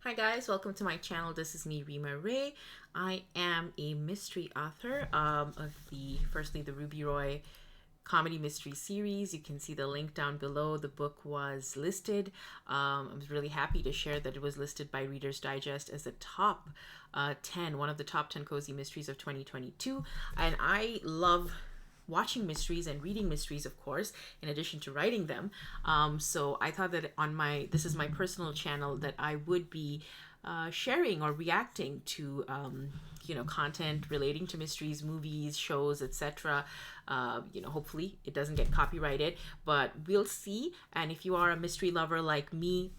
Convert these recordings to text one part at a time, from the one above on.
Hi guys, welcome to my channel. This is me, Rima Ray. I am a mystery author of the Ruby Roy comedy mystery series. You can see the link down below. The book was listed. I was really happy to share that it was listed by Reader's Digest as the top 10, one of the top 10 cozy mysteries of 2022. And I love watching mysteries and reading mysteries, of course, in addition to writing them. So I thought that this is my personal channel, that I would be sharing or reacting to content relating to mysteries, movies, shows, etc. Hopefully it doesn't get copyrighted, but we'll see. And if you are a mystery lover like me,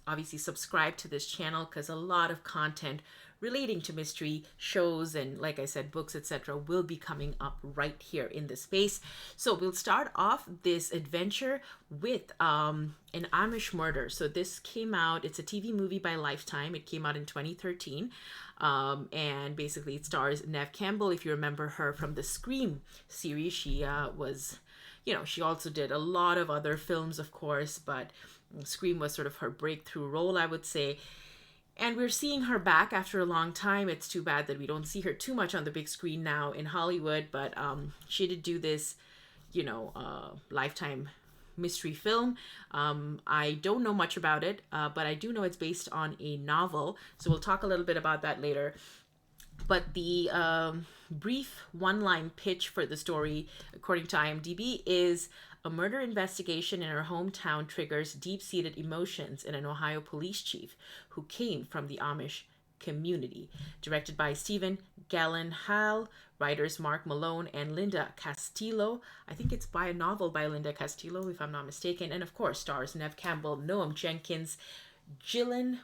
obviously subscribe to this channel, because a lot of content relating to mystery shows and, like I said, books, etc. will be coming up right here in this space. So we'll start off this adventure with an Amish murder. So this came out, it's a TV movie by Lifetime. It came out in 2013. And basically it stars Neve Campbell. If you remember her from the Scream series, she she also did a lot of other films, of course, but Scream was sort of her breakthrough role, I would say. And we're seeing her back after a long time. It's too bad that we don't see her too much on the big screen now in Hollywood, but she did do this, Lifetime mystery film. I don't know much about it, but I do know it's based on a novel, so we'll talk a little bit about that later. But the brief one-line pitch for the story, according to IMDb, is: a murder investigation in her hometown triggers deep-seated emotions in an Ohio police chief who came from the Amish community. Directed by Stephen Gyllenhaal, writers Mark Malone and Linda Castillo. I think it's by a novel by Linda Castillo, if I'm not mistaken. And of course, stars Neve Campbell, Noam Jenkins, Gillian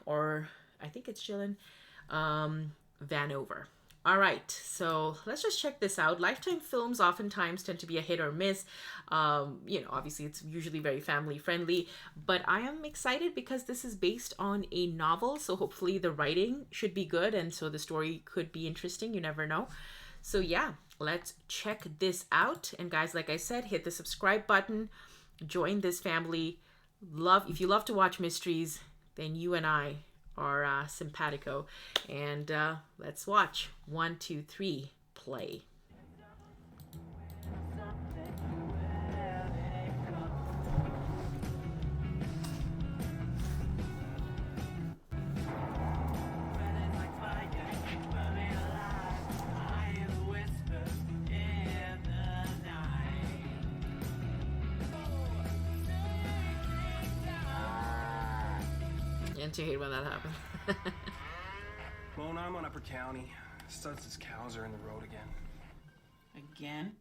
Vanover. All right, so let's just check this out. Lifetime films oftentimes tend to be a hit or miss. Obviously it's usually very family friendly, but I am excited because this is based on a novel, so hopefully the writing should be good, and so the story could be interesting. You never know. So yeah, let's check this out. And guys, like I said, hit the subscribe button, join this family. If you love to watch mysteries, then you and I are simpatico. And let's watch. 1, 2, 3, play. And you hate when that happens. Mona, I'm on Upper County. Studs' cows are in the road again. Again?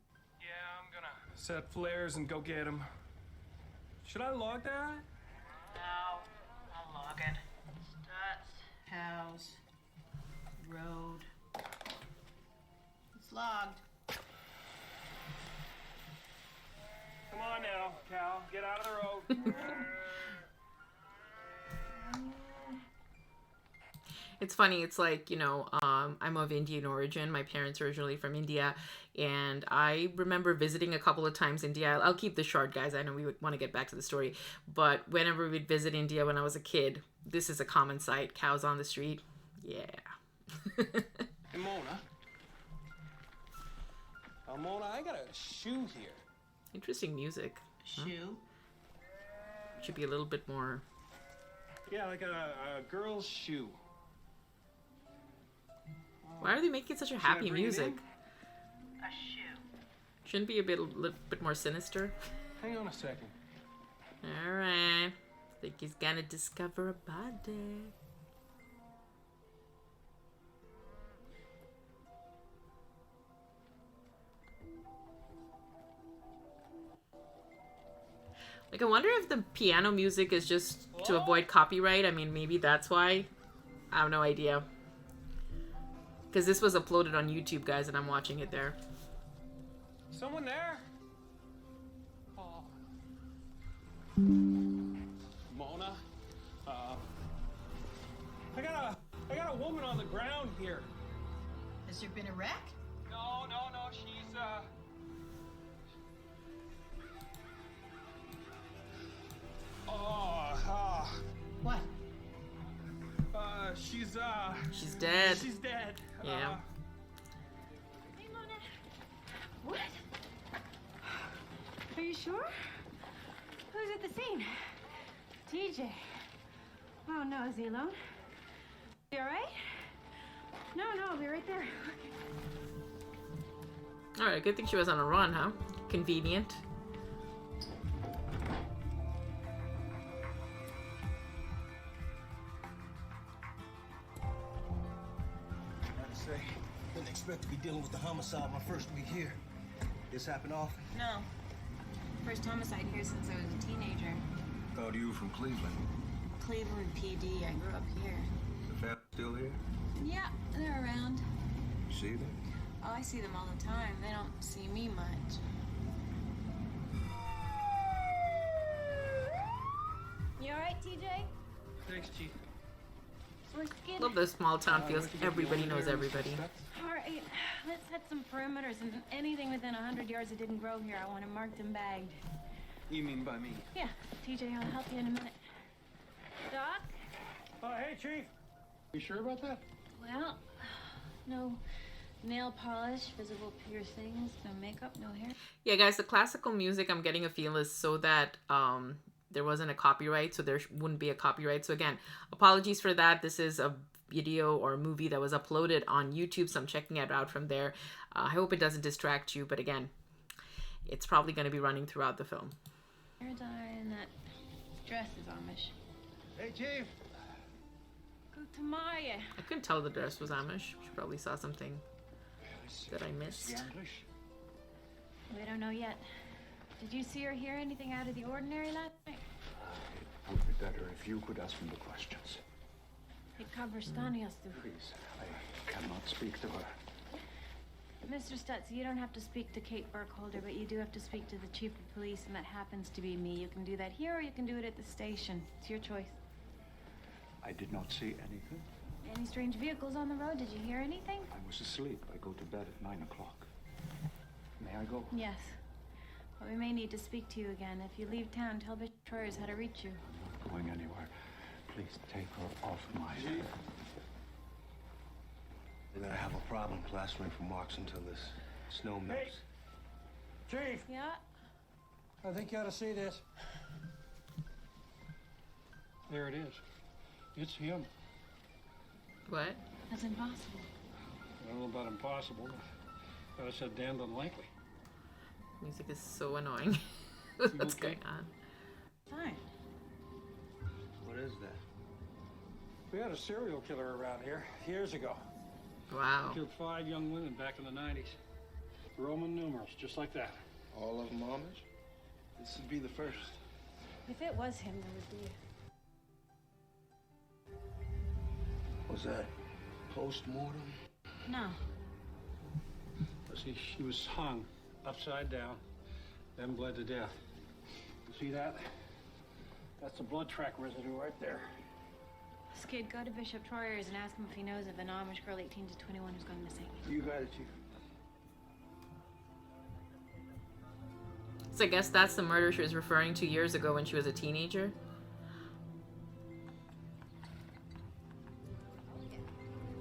Yeah, I'm gonna set flares and go get them. Should I log that? No, I'll log it. Studs, house, road. It's logged. Come on now, cow. Get out of the road. It's funny. It's like, I'm of Indian origin. My parents are originally from India, and I remember visiting a couple of times India. I'll keep this short, guys. I know we would want to get back to the story, but whenever we'd visit India when I was a kid, this is a common sight. Cows on the street. Yeah. Hey, Mona. Mona, I got a shoe here. Interesting music. Shoe? Should be a little bit more. Yeah, like a girl's shoe. Why are they making such a happy music? A shoe. Shouldn't be a little bit more sinister? Hang on a second. Alright. Think he's gonna discover a body. Like, I wonder if the piano music is just to avoid copyright. I mean, maybe that's why. I have no idea. Because this was uploaded on YouTube, guys, and I'm watching it there. Someone there? Oh. Mona? I got a woman on the ground here. Has there been a wreck? No, she's, What? She's dead. She's dead. Yeah. Hey, Mona. What? Are you sure? Who's at the scene? TJ. Oh, no, is he alone? You all right? No, I'll be right there. All right, good thing she was on a run, huh? Convenient. Didn't expect to be dealing with the homicide my first week here. This happen often? No. First homicide here since I was a teenager. Thought you were from Cleveland. Cleveland PD. I grew up here. The family still here? Yeah, they're around. You see them? Oh, I see them all the time. They don't see me much. You all right, TJ? Thanks, Chief. We're skin. Love those small town feels. Everybody knows everybody. All right, let's set some perimeters, and anything within 100 yards that didn't grow here, I want it marked and bagged. You mean by me? Yeah, TJ, I'll help you in a minute. Doc? Hey, Chief. You sure about that? Well, no nail polish, visible piercings, no makeup, no hair. Yeah, guys, the classical music I'm getting a feel is so that there wasn't a copyright, so there wouldn't be a copyright. So again, apologies for that. This is a video or a movie that was uploaded on YouTube, so I'm checking it out from there. I hope it doesn't distract you, but again, it's probably going to be running throughout the film. Hair dye and that dress is Amish. Hey, Chief. Go to Maya. I couldn't tell the dress was Amish. She probably saw something that I missed. We don't know yet. Did you see or hear anything out of the ordinary last night? It would be better if you could ask me the questions. It covers Stanias. Please, I cannot speak to her. Mr. Stutz, you don't have to speak to Kate Burkholder, but you do have to speak to the chief of police, and that happens to be me. You can do that here, or you can do it at the station. It's your choice. I did not see anything. Any strange vehicles on the road? Did you hear anything? I was asleep. I go to bed at 9 o'clock. May I go? Yes. But we may need to speak to you again. If you leave town, tell Bishop Troyers how to reach you. I'm not going anywhere. Please take her off my head. We're gonna have a problem plastering for marks until this snow melts. Chief, Yeah? I think you ought to see this. There it is. It's him. What? That's impossible. I don't know about impossible, but I said damned unlikely. Music is so annoying. What's okay? going on? Fine. What is that? We had a serial killer around here years ago. Wow. Killed 5 young women back in the 90s. Roman numerals, just like that. All of them Amish? This would be the first. If it was him, there would be. Was that post-mortem? No. See, she was hung upside down, then bled to death. You see that? That's the blood track residue right there. Skid, go to Bishop Troyers and ask him if he knows of an Amish girl 18 to 21 who's gone missing. You got it, Chief. So I guess that's the murder she was referring to years ago when she was a teenager.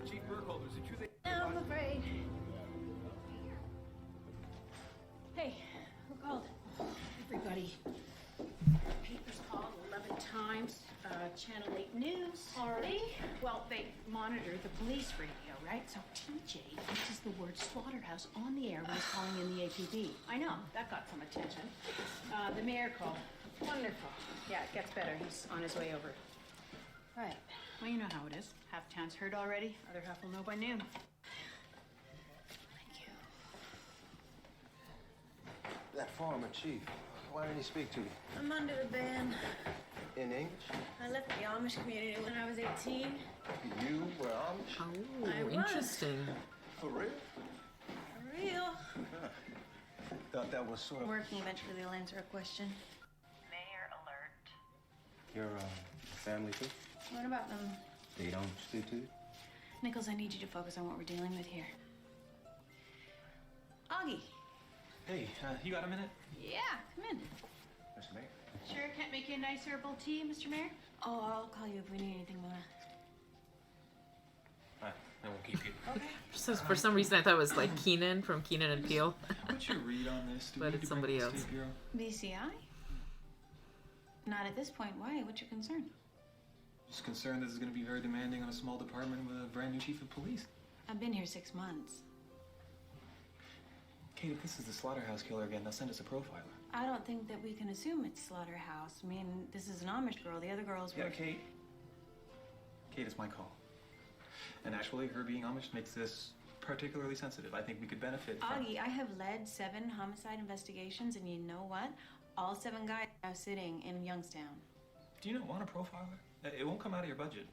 Chief Burkholder, is it true they... No, I'm afraid. Hey, who called? Everybody. Papers called 11 times. Channel 8 News. Already? Well, they monitor the police radio, right? So TJ uses the word slaughterhouse on the air when he's calling in the APB. I know, that got some attention. The mayor called. Wonderful. Yeah, it gets better. He's on his way over. Right. Well, you know how it is. Half town's heard already. Other half will know by noon. Thank you. That farmer, Chief. Why didn't he speak to you? I'm under the ban. In English? I left the Amish community when I was 18. You were Amish? Oh, I was. interesting. For real? For real. Thought that was sort of... Working eventually will answer a question. Mayor alert. Your family, too? What about them? They don't speak to you? Nichols, I need you to focus on what we're dealing with here. Augie. Hey, you got a minute? Yeah, come in. Mr. Mayor? Sure can't make you a nice herbal tea, Mr. Mayor? Oh, I'll call you if we need anything, Mona. For some reason I thought it was like Keenan from Keenan and Peele. What's your read on this? Do we But need it's to bring somebody it to else. State Bureau? BCI? Not at this point. Why? What's your concern? Just concerned this is going to be very demanding on a small department with a brand new chief of police. I've been here 6 months. Kate, if this is the slaughterhouse killer again, they'll send us a profiler. I don't think that we can assume it's Slaughterhouse. I mean, this is an Amish girl. The other girls were... Yeah, Kate. Kate, it's my call. And actually, her being Amish makes this particularly sensitive. I think we could benefit from... Augie, I have led 7 homicide investigations, and you know what? All 7 guys are now sitting in Youngstown. Do you not want a profiler? It won't come out of your budget.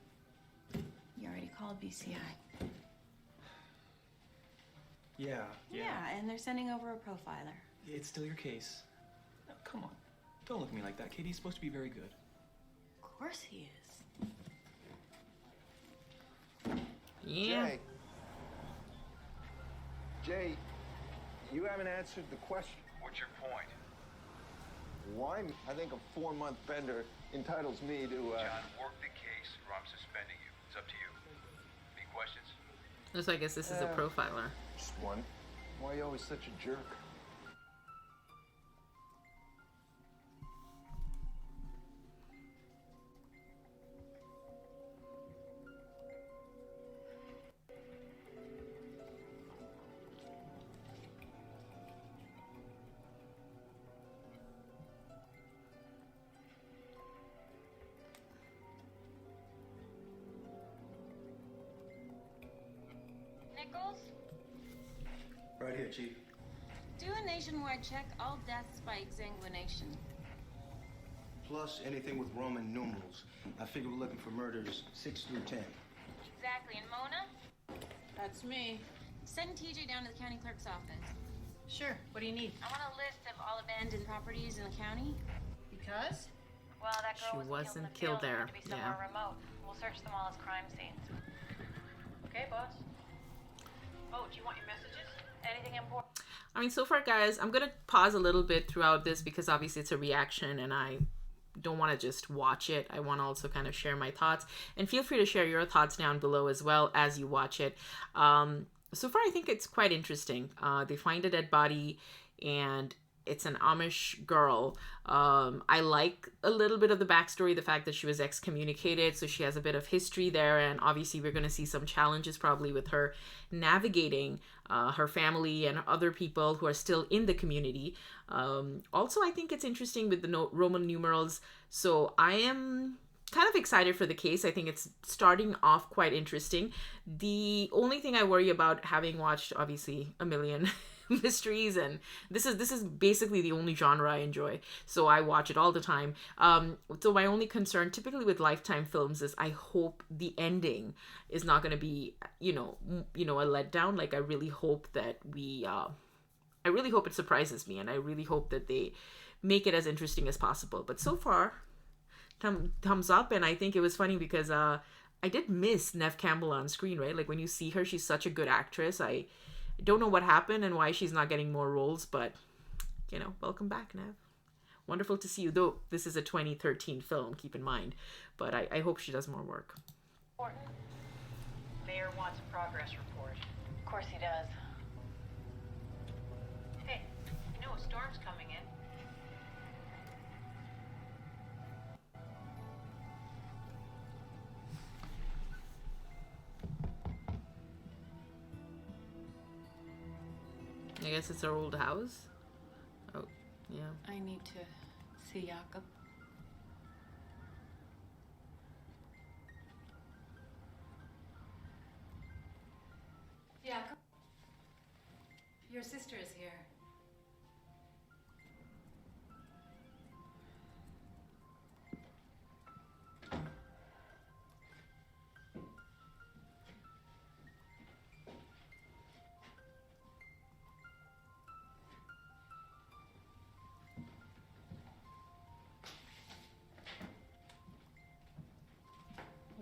You already called BCI. Yeah. Yeah, and they're sending over a profiler. It's still your case. Now, come on. Don't look at me like that. Katie's supposed to be very good. Of course he is. Yeah. Jay, you haven't answered the question. What's your point? Why? I think a 4-month bender entitles me to, John, work the case or I'm suspending you. It's up to you. Any questions? So I guess this is a profiler. just one. Why are you always such a jerk? Nichols? Right here, Chief. Do a nationwide check, all deaths by exsanguination. Plus anything with Roman numerals. I figure we're looking for murders 6 through 10. Exactly. And Mona? That's me. Send TJ down to the county clerk's office. Sure. What do you need? I want a list of all abandoned properties in the county. Because? Well, that girl She was wasn't killed killed in the there, field. It had to be somewhere remote. We'll search them all as crime scenes. Okay, boss. Oh, do you want your messages? Anything important? I mean, so far, guys, I'm going to pause a little bit throughout this because obviously it's a reaction and I don't want to just watch it. I want to also kind of share my thoughts. And feel free to share your thoughts down below as well as you watch it. So far, I think it's quite interesting. They find a dead body and it's an Amish girl. I like a little bit of the backstory, the fact that she was excommunicated, so she has a bit of history there, and obviously we're going to see some challenges probably with her navigating her family and other people who are still in the community. Also, I think it's interesting with the Roman numerals, so I am kind of excited for the case. I think it's starting off quite interesting. The only thing I worry about, having watched obviously a million mysteries, and this is basically the only genre I enjoy, so I watch it all the time. So my only concern typically with Lifetime films is I hope the ending is not going to be a letdown. Like I really hope that I really hope it surprises me, and I really hope that they make it as interesting as possible. But so far, thumbs up. And I think it was funny because I did miss Neve Campbell on screen, right? Like when you see her, she's such a good actress. I don't know what happened and why she's not getting more roles, but welcome back, Neve. Wonderful to see you, though this is a 2013 film, keep in mind, but I hope she does more work. Mayor wants a progress report. Of course he does. Hey, you know a storm's coming in. I guess it's our old house. Oh, yeah. I need to see Jakob. Jakob? Your sister is here.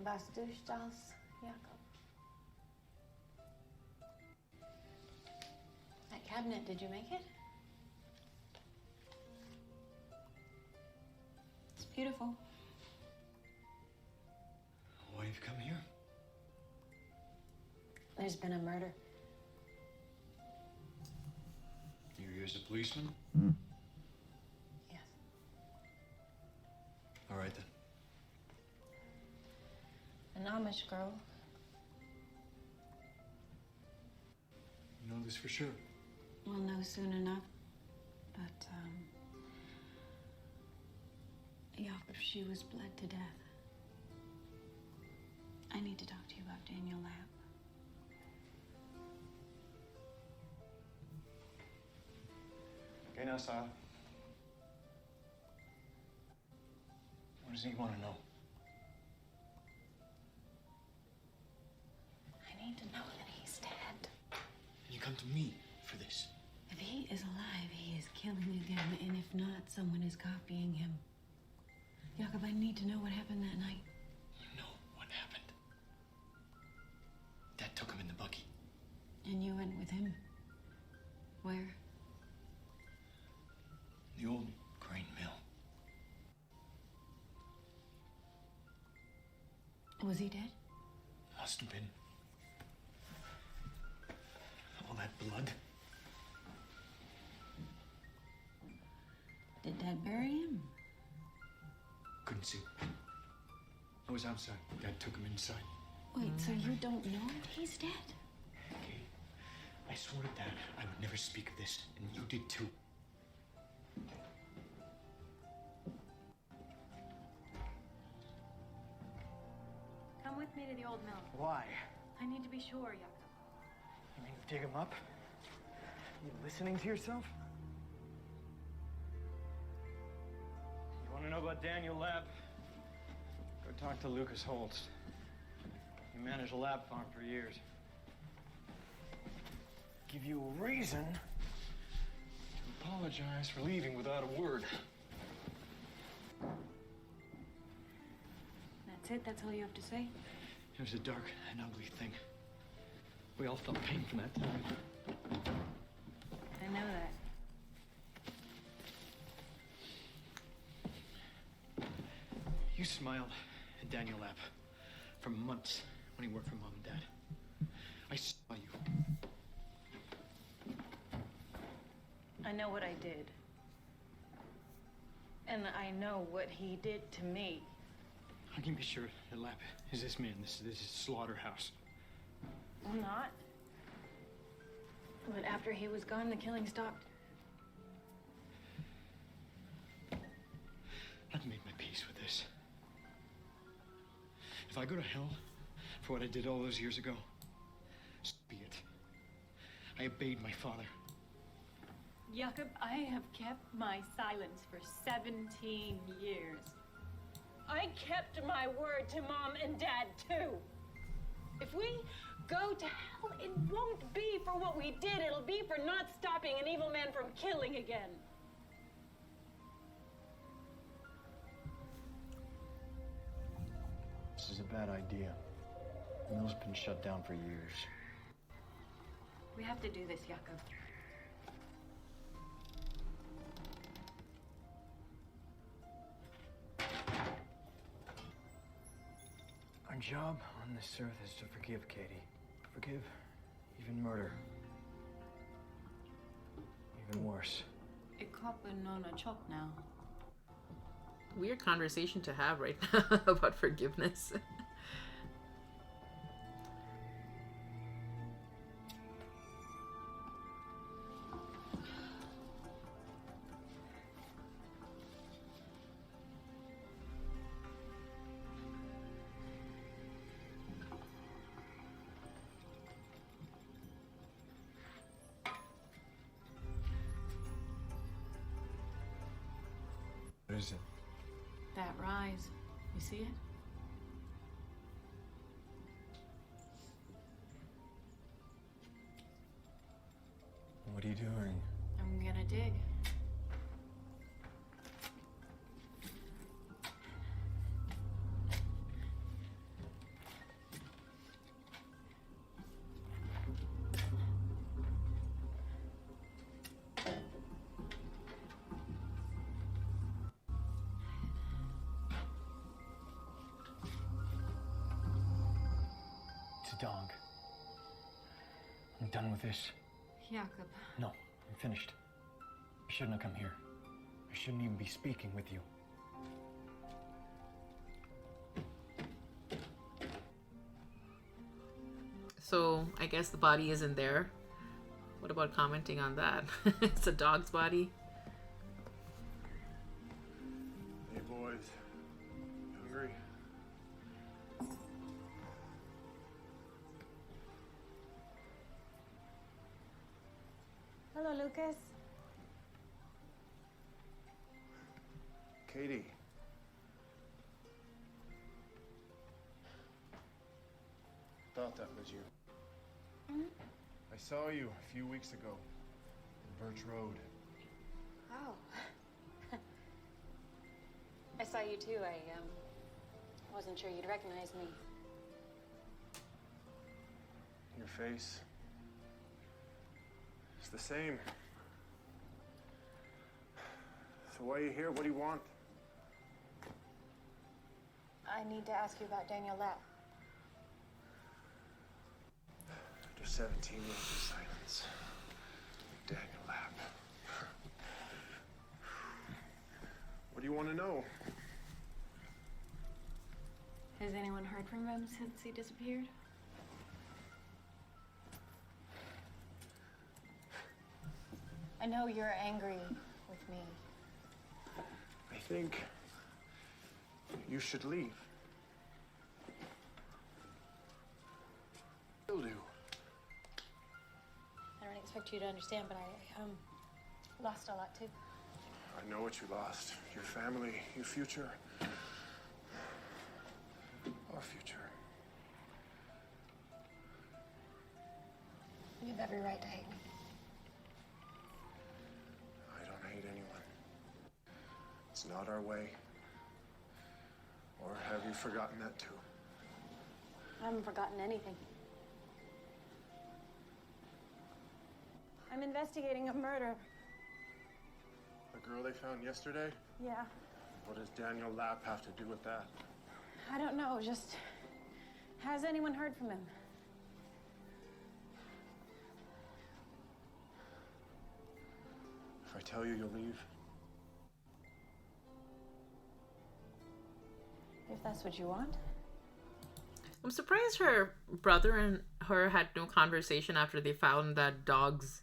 Was du das, Jakob? That cabinet, did you make it? It's beautiful. Why have you come here? There's been a murder. as a policeman? Yes. All right then. An Amish girl. You know this for sure. We'll know soon enough. But, Jakob, she was bled to death. I need to talk to you about Daniel Lab. Okay, now, Sal. What does he want to know? I need to know that he's dead. You come to me for this. If he is alive, he is killing again, and if not, someone is copying him. Jakob, I need to know what happened that night. You know what happened. Dad took him in the buggy. And you went with him? Where? The old grain mill. Was he dead? Must have been. All that blood. Did Dad bury him? Couldn't see. I was outside. Dad took him inside. Wait, so you don't know he's dead? Okay. I swore to Dad I would never speak of this, and you did too. Come with me to the old mill. Why? I need to be sure, Jakob. You mean dig him up? You listening to yourself? You want to know about Daniel Lab? Go talk to Lucas Holtz. He managed a lab farm for years. Give you a reason to apologize for leaving without a word. That's it? That's all you have to say? It was a dark and ugly thing. We all felt pain from that time. I know that. You smiled at Daniel Lab for months when he worked for Mom and Dad. I saw you. I know what I did. And I know what he did to me. I can be sure that Lab is this man. This is slaughterhouse. I'm not. But after he was gone, the killing stopped. I've made my peace with this. If I go to hell for what I did all those years ago, so be it. I obeyed my father. Jakob, I have kept my silence for 17 years. I kept my word to Mom and Dad, too. If we go to hell, it won't be for what we did. It'll be for not stopping an evil man from killing again. This is a bad idea. The mill's been shut down for years. We have to do this, Jakob. Our job on this earth is to forgive, Katie. Forgive even murder. Even worse. Ik heb een chop now. Weird conversation to have right now about forgiveness. What is it? That rise. You see it? What are you doing? I'm gonna dig. It's a dog. I'm done with this. Jakob. No, I'm finished. I shouldn't have come here. I shouldn't even be speaking with you. So I guess the body isn't there. What about commenting on that? It's a dog's body. Hey, boys. Hungry? Hello, Lucas. Katie. Thought that was you. I saw you a few weeks ago on Birch Road. Oh. I saw you too. I wasn't sure you'd recognize me. Your face. It's the same. So why are you here? What do you want? I need to ask you about Daniel Lapp. After 17 years of silence, Daniel Lapp. What do you want to know? Has anyone heard from him since he disappeared? I know you're angry with me. I think you should leave. Will do. I don't expect you to understand, but I lost a lot too. I know what you lost. Your family, your future. Our future. You have every right to hate me. I don't hate anyone. It's not our way. Or have you forgotten that too? I haven't forgotten anything. I'm investigating a murder. The girl they found yesterday? Yeah. What does Daniel Lapp have to do with that? I don't know, just... Has anyone heard from him? If I tell you, you'll leave. If that's what you want. I'm surprised her brother and her had no conversation after they found that dog's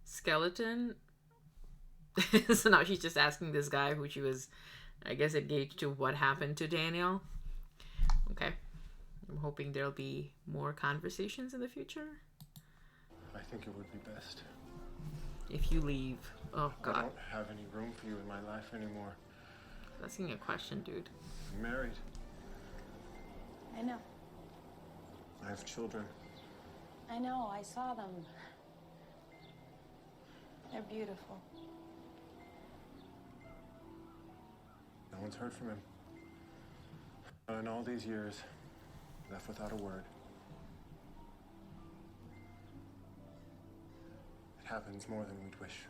skeleton. So now she's just asking this guy who she was, I guess, engaged to, what happened to Daniel. Okay. I'm hoping there'll be more conversations in the future. I think it would be best. If you leave. Oh, God. I don't have any room for you in my life anymore. Asking a question, dude. I'm married. I know. I have children. I know, I saw them. They're beautiful. No one's heard from him. In all these years, left without a word. It happens more than we'd wish.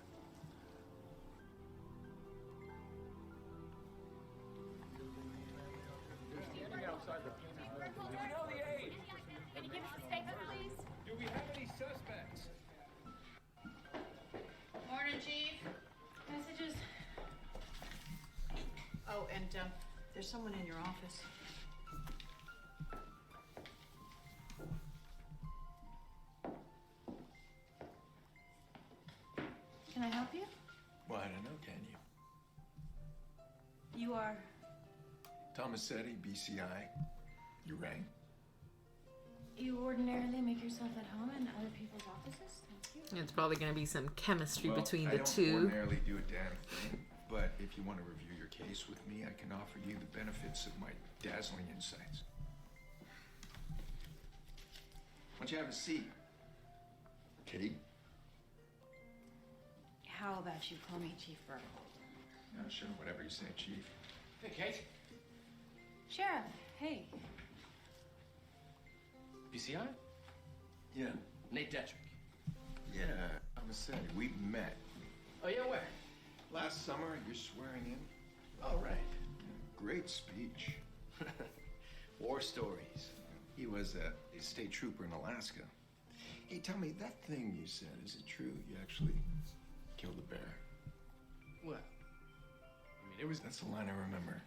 Can you give us a statement, please? Do we have any suspects? Morning, Chief. Messages. Oh, and there's someone in your office. Can I help you? Well, I don't know, can you? You are... Tomasetti, BCI. You rang? You ordinarily make yourself at home in other people's offices? Thank you. It's probably going to be some chemistry between the I don't two. ordinarily do a damn thing, but if you want to review your case with me, I can offer you the benefits of my dazzling insights. Why don't you have a seat? Kitty? How about you call me Chief Burke? No, sure, whatever you say, Chief. Hey, Kate. Sheriff, hey. BCI? Yeah. Nate Detrick. Yeah, Tomasetti, we met. Oh, yeah, where? Last summer at your swearing in. Oh, right. Great speech. War stories. He was a state trooper in Alaska. Hey, tell me, that thing you said, is it true? You actually killed a bear? Well, I mean, it was... That's the line I remember.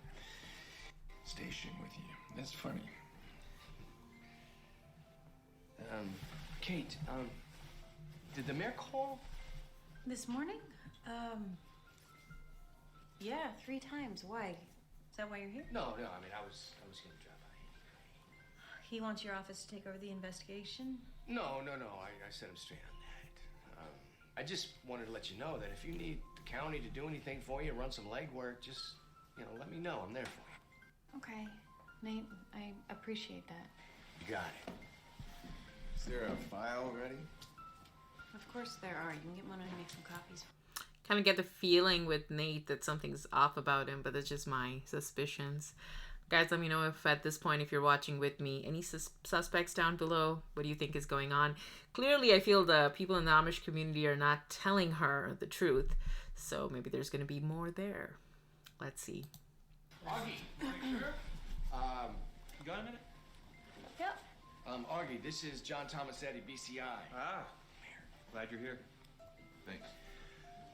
Station with you. That's funny. Kate, did the mayor call? This morning? Yeah, 3 times. Why? Is that why you're here? No, I mean, I was gonna drop by. He wants your office to take over the investigation? No, I set him straight on that. I just wanted to let you know that if you need the county to do anything for you, run some legwork, just, let me know. I'm there for you. Okay, Nate, I appreciate that. You got it. Is there a file ready? Of course there are. You can get one and make some copies. Kind of get the feeling with Nate that something's off about him, but that's just my suspicions. Guys, let me know if at this point, if you're watching with me, any suspects down below. What do you think is going on? Clearly, I feel the people in the Amish community are not telling her the truth. So maybe there's going to be more there. Let's see. Augie, sure? You got a minute? Yep. Augie, this is John Tomasetti, BCI. Ah, glad you're here. Thanks.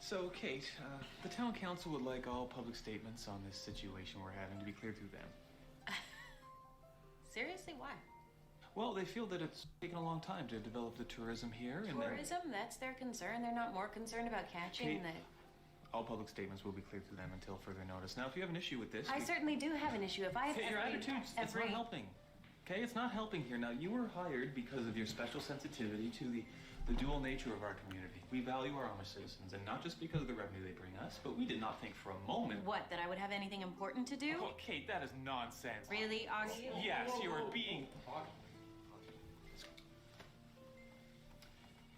So, Kate, the town council would like all public statements on this situation we're having to be cleared through them. Seriously, why? Well, they feel that it's taken a long time to develop the tourism here. Tourism? That's their concern. They're not more concerned about catching Kate, all public statements will be cleared through them until further notice. Now, if you have an issue with this... I certainly do have an issue. If I have Kate, your attitude, it's not helping. Okay, it's not helping here. Now, you were hired because of your special sensitivity to the dual nature of our community. We value our Amish citizens, and not just because of the revenue they bring us, but we did not think for a moment... What, that I would have anything important to do? Oh, Kate, that is nonsense. Really, Augie? Yes, you are being...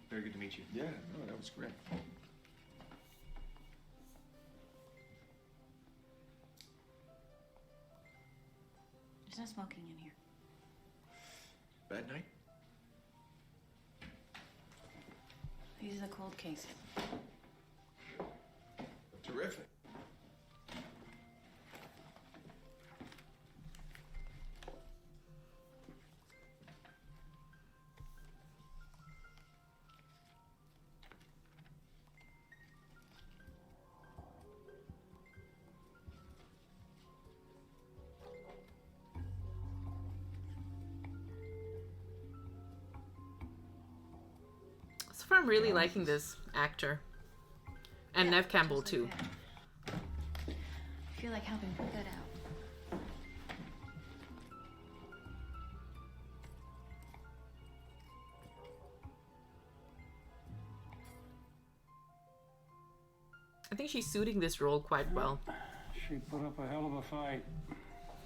Very good to meet you. Yeah, no, that was great. There's no smoking in here. Bad night? These are the cold cases. Terrific. So far, I'm really liking this actor. And Neve Campbell, too. I feel like helping put that out. I think she's suiting this role quite well. She put up a hell of a fight.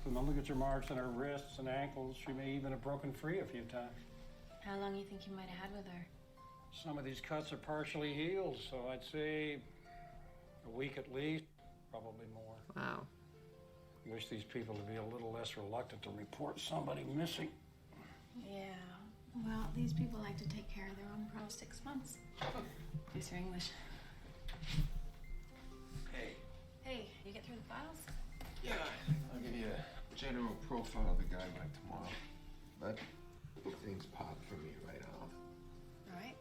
From the look at your marks on her wrists and ankles, she may even have broken free a few times. How long you think you might have had with her? Some of these cuts are partially healed, so I'd say a week at least, probably more. Wow. Wish these people would be a little less reluctant to report somebody missing. Yeah. Well, these people like to take care of their own problems 6 months. These are English. Hey. Hey, you get through the files? Yeah, I'll give you a general profile of the guy by tomorrow. But things pop for me right off. All right.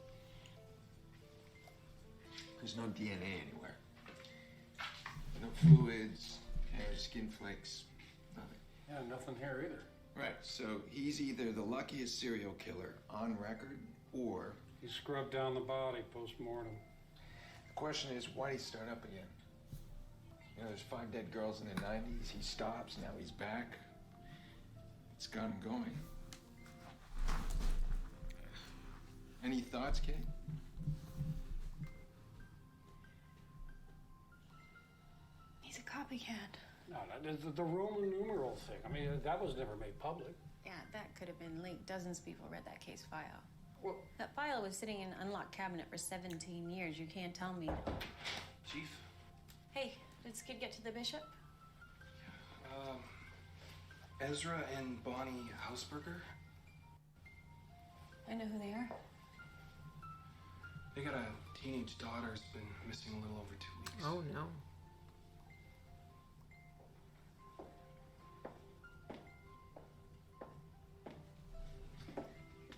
There's no DNA anywhere. No fluids, hair, skin flakes, nothing. Yeah, nothing here either. Right, so he's either the luckiest serial killer on record, or... He scrubbed down the body post-mortem. The question is, why did he start up again? You know, there's 5 dead girls in the 90s. He stops, now he's back. It's got him going. Any thoughts, Kate? He's a copycat. No, the Roman numeral thing. I mean, that was never made public. Yeah, that could have been leaked. Dozens of people read that case file. Well, that file was sitting in an unlocked cabinet for 17 years. You can't tell me. Chief? Hey, did this kid get to the bishop? Ezra and Bonnie Hausberger. I know who they are. They got a teenage daughter who's been missing a little over 2 weeks. Oh, no.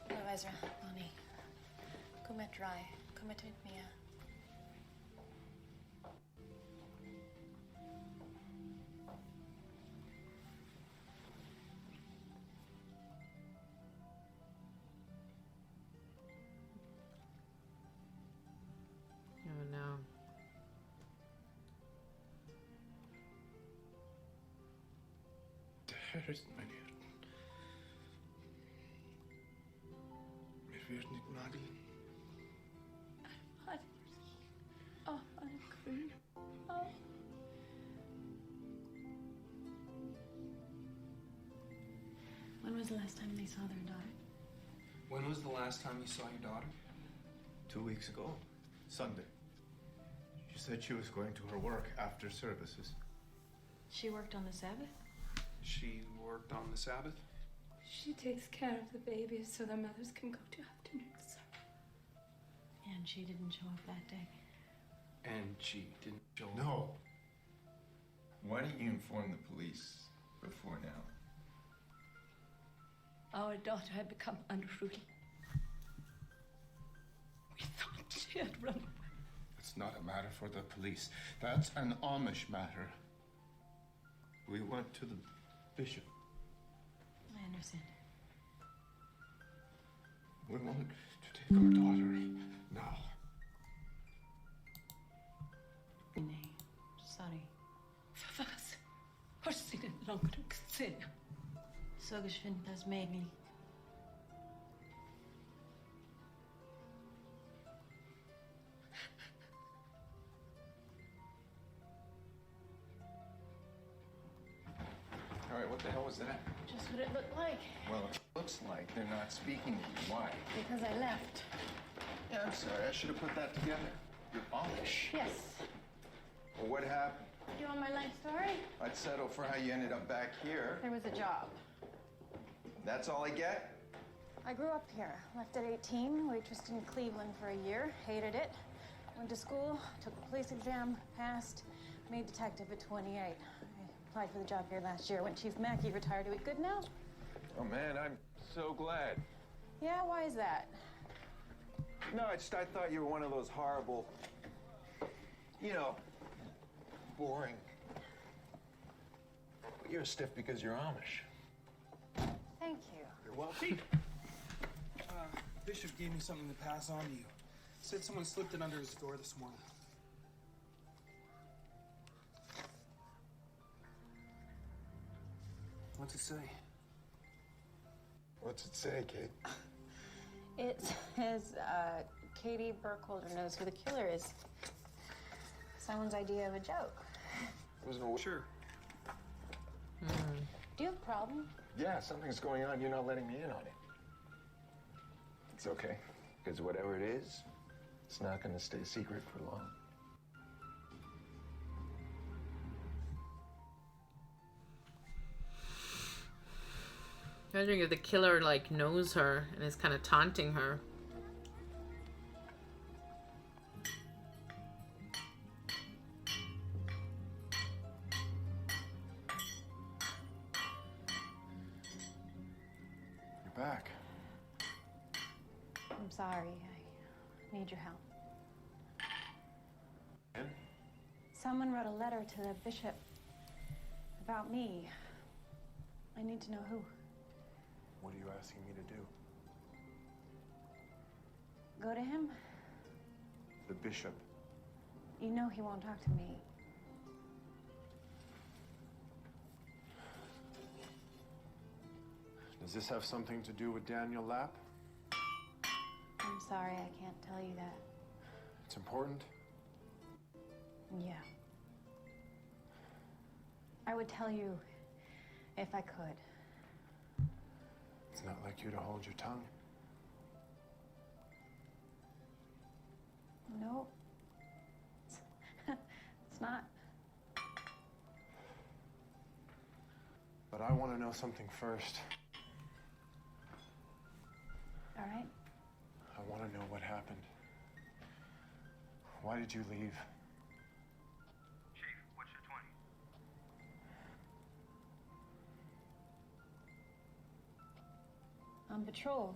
Hello, Ezra. Bonnie. Come at dry. Come at mia. Här ist mein Herz. Mir wird nicht nageln. Oh, I'm green. Oh. When was the last time they saw their daughter? When was the last time you saw your daughter? 2 weeks ago, Sunday. She said she was going to her work after services. She worked on the Sabbath? She worked on the Sabbath? She takes care of the babies so the mothers can go to afternoons. And she didn't show up that day? And she didn't show up? No. Why didn't you inform the police before now? Our daughter had become unruly. We thought she had run away. It's not a matter for the police. That's an Amish matter. We went to the bishop. I understand. We want to take our daughter now. Nej, sorry. Was? Har sie den långt gesehen? Så geschwindet möglich. All right, what the hell was that? Just what it looked like. Well, it looks like they're not speaking to you. Why? Because I left. Yeah, I'm sorry. I should have put that together. You're Amish. Yes. Well, what happened? Do you want my life story? I'd settle for how you ended up back here. There was a job. That's all I get? I grew up here. Left at 18, waitressed in Cleveland for a year, hated it. Went to school, took the police exam, passed, made detective at 28. I applied for the job here last year when Chief Mackey retired. Are we good now? Oh, man, I'm so glad. Yeah, why is that? No, I thought you were one of those horrible, you know, boring. But you're stiff because you're Amish. Thank you. You're welcome. Bishop gave me something to pass on to you. Said someone slipped it under his door this morning. What's it say? What's it say, Kate? It says, Katie Burkholder knows who the killer is. Someone's idea of a joke. Was it sure? Do you have a problem? Yeah, something's going on. You're not letting me in on it. It's okay, because whatever it is, it's not going to stay secret for long. I'm wondering if the killer like knows her and is kind of taunting her. You're back. I'm sorry. I need your help. And? Someone wrote a letter to the bishop about me. I need to know who. What are you asking me to do? Go to him? The bishop. You know he won't talk to me. Does this have something to do with Daniel Lapp? I'm sorry, I can't tell you that. It's important? Yeah. I would tell you if I could. It's not like you to hold your tongue. No. It's not. But I want to know something first. All right? I want to know what happened. Why did you leave? Chief, what's your 20? On patrol.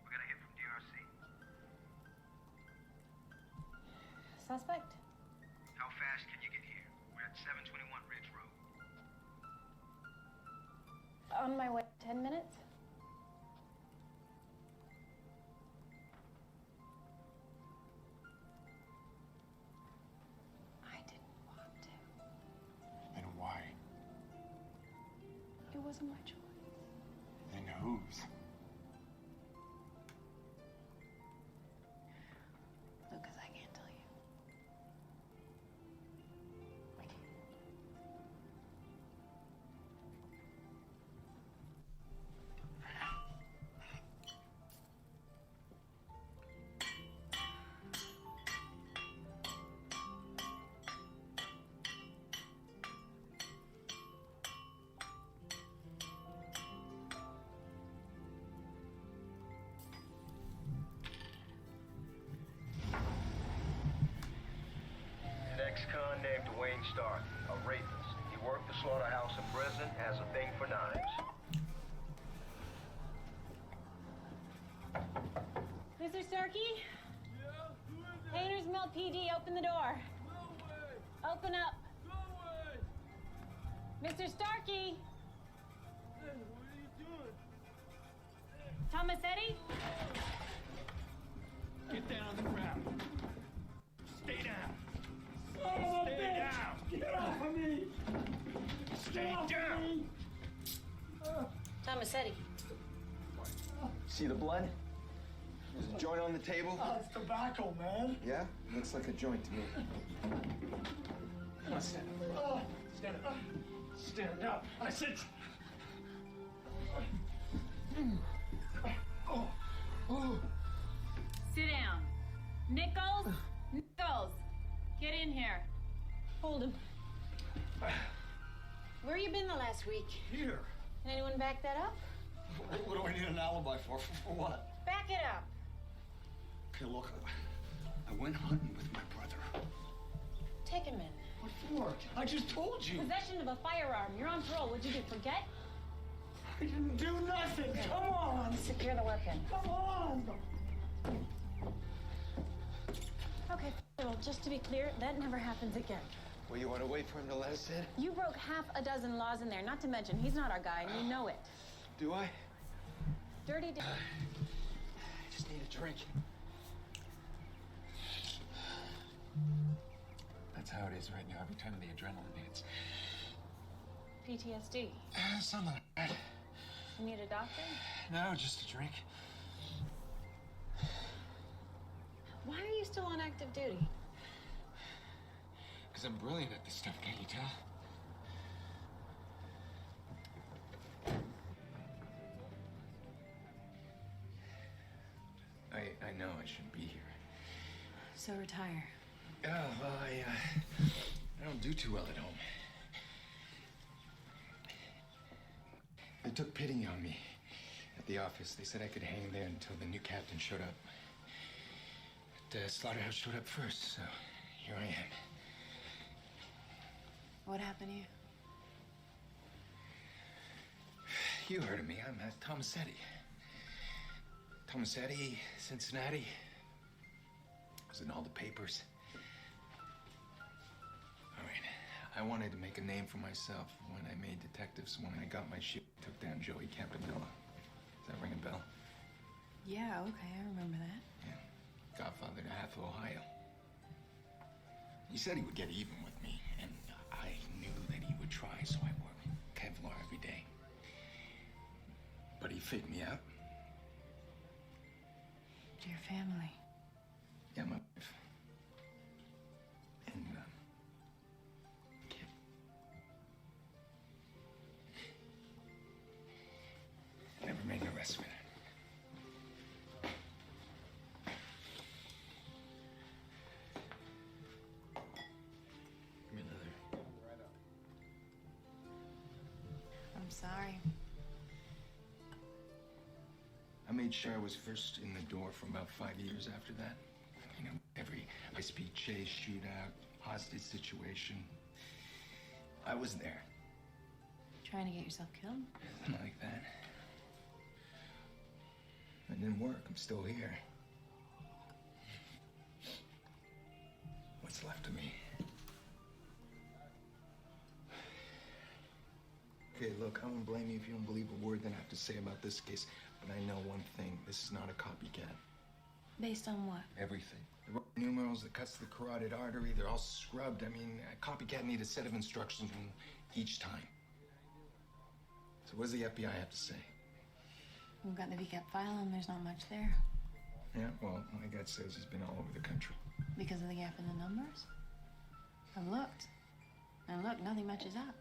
We got a hit from DRC. Suspect? How fast can you get here? We're at 721 Ridge Road. On my way. 10 minutes? I didn't want to. And why? It wasn't my choice. And whose? Lucas, I can't tell you. I can't. An ex-con named Dwayne Stark, a rapist. He worked the slaughterhouse in prison, has a thing for knives. Mr. Starkey? Hayner's Mill PD, open the door. Open up. Mr. Starkey? Tomasetti? Get down on the ground. Stay down. Stay down. Get off of me. Stay down. Tomasetti. See the blood? There's a joint on the table. It's tobacco, man. Yeah? Looks like a joint to me. Come on, stand up. Stand up. Stand up. I said. Sit down. Nichols? Nichols, get in here. Hold him. Where you been the last week? Here. Can anyone back that up? What do I need an alibi for? For what? Back it up. Okay, look. I went hunting with my brother. Take him in. What for? I just told you. Possession of a firearm. You're on parole. What'd you do? Forget? I didn't do nothing. Come on. Secure the weapon. Come on. Okay, well, just to be clear, that never happens again. Well, you want to wait for him to let us in? You broke half a dozen laws in there, not to mention he's not our guy, and you know it. Do I? Dirty I just need a drink. That's how it is right now. Every time the adrenaline hits. PTSD. Something like that. You need a doctor? No, just a drink. Why are you still on active duty? Because I'm brilliant at this stuff, can't you tell? I know I shouldn't be here. So retire. Oh, well, I don't do too well at home. They took pity on me at the office. They said I could hang there until the new captain showed up. But Slaughterhouse showed up first, so here I am. What happened to you? You heard of me. I'm Tomasetti. Tomasetti, Cincinnati. Was in all the papers. All right. I wanted to make a name for myself when I made detectives. When I got my shit, took down Joey Campbell. Does that ring a bell? Yeah, okay, I remember that. Yeah. Godfather to half of Ohio. He said he would get even with me, and I knew that he would try, so I wore Kevlar every day. But he faked me out. To your family. Yeah, my wife. And, kid. Never made an arrest with her. Give me another. I'm sorry. I made sure I was first in the door for about 5 years after that. You know, every high-speed chase, shootout, hostage situation. I was there. Trying to get yourself killed? Something like that. It didn't work. I'm still here. What's left of me? Okay, look, I don't blame you if you don't believe a word that I have to say about this case. But I know one thing. This is not a copycat. Based on what? Everything. The numerals that cuts the carotid artery, they're all scrubbed. I mean, a copycat need a set of instructions each time. So what does the FBI have to say? We've got the VCAP file and there's not much there. Yeah, well, my gut says he's been all over the country. Because of the gap in the numbers? I've looked. And look, nothing matches up.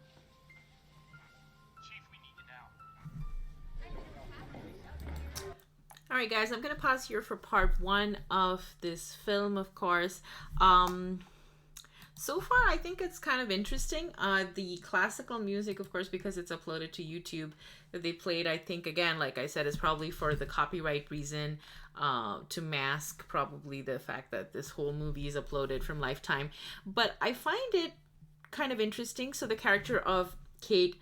All right, guys, I'm going to pause here for part 1 of this film, of course. So far, I think it's kind of interesting. The classical music, of course, because it's uploaded to YouTube, that they played, I think, again, like I said, is probably for the copyright reason, to mask probably the fact that this whole movie is uploaded from Lifetime. But I find it kind of interesting. So the character of Kate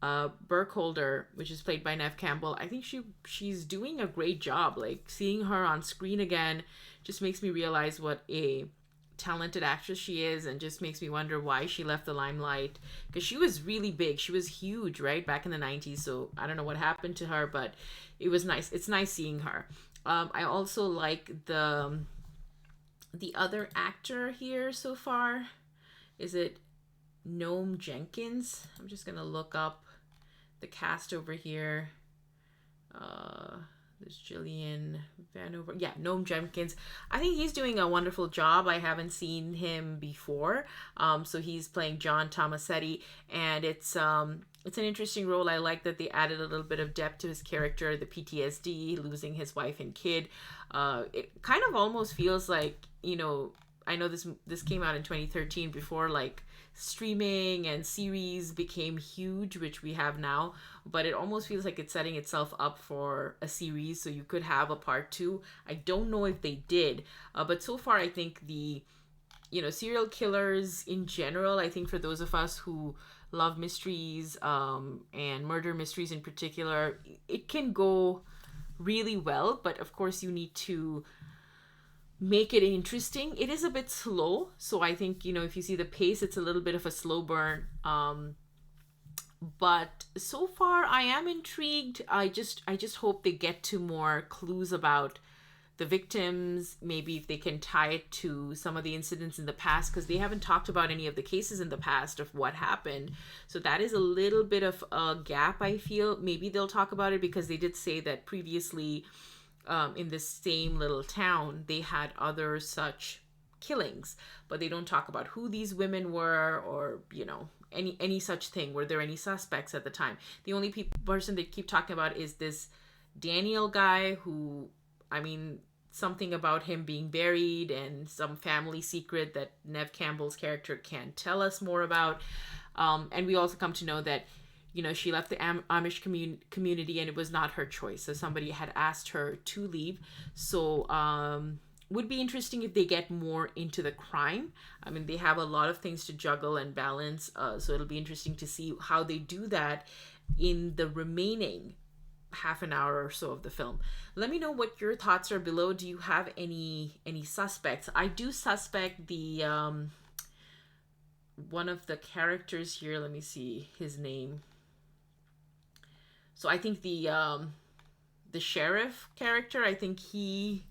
Burkholder, which is played by Neve Campbell, I think she's doing a great job. Like, seeing her on screen again just makes me realize what a talented actress she is, and just makes me wonder why she left the limelight, because she was really big. She was huge, right, back in the 90s. So I don't know what happened to her, but it was nice. It's nice seeing her. I also like the other actor here so far. Is it Noam Jenkins? I'm just gonna look up the cast over here. There's Jillian Vanover. Yeah, Noam Jenkins. I think he's doing a wonderful job. I haven't seen him before. So he's playing John Tomasetti, and it's an interesting role. I like that they added a little bit of depth to his character, the PTSD, losing his wife and kid. It kind of almost feels like, you know, I know this came out in 2013, before like streaming and series became huge, which we have now, but it almost feels like it's setting itself up for a series, so you could have a part 2. I don't know if they did, but so far I think the, you know, serial killers in general, I think for those of us who love mysteries, and murder mysteries in particular, it can go really well, but of course you need to make it interesting. It is a bit slow, so I think, you know, if you see the pace, it's a little bit of a slow burn, but so far I am intrigued. I just hope they get to more clues about the victims, maybe if they can tie it to some of the incidents in the past, because they haven't talked about any of the cases in the past of what happened. So that is a little bit of a gap, I feel. Maybe they'll talk about it, because they did say that previously, in this same little town, they had other such killings, but they don't talk about who these women were, or, you know, any such thing. Were there any suspects at the time? The only person they keep talking about is this Daniel guy, who, I mean, something about him being buried and some family secret that Neve Campbell's character can't tell us more about. And we also come to know that, you know, she left the Amish community and it was not her choice. So somebody had asked her to leave. So would be interesting if they get more into the crime. I mean, they have a lot of things to juggle and balance. So it'll be interesting to see how they do that in the remaining half an hour or so of the film. Let me know what your thoughts are below. Do you have any suspects? I do suspect the one of the characters here. Let me see his name. So I think the sheriff character, I think he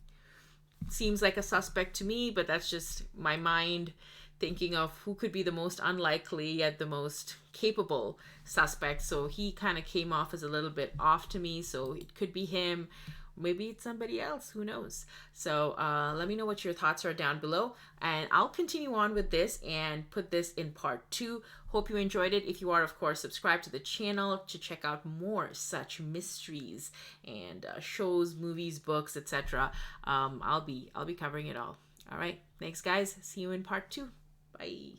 seems like a suspect to me, but that's just my mind thinking of who could be the most unlikely yet the most capable suspect. So he kind of came off as a little bit off to me, so it could be him. Maybe it's somebody else, who knows? So let me know what your thoughts are down below, and I'll continue on with this and put this in part 2. Hope you enjoyed it. If you are, of course, subscribe to the channel to check out more such mysteries and shows, movies, books, etc. I'll be covering it all. All right, thanks guys. See you in part 2. Bye.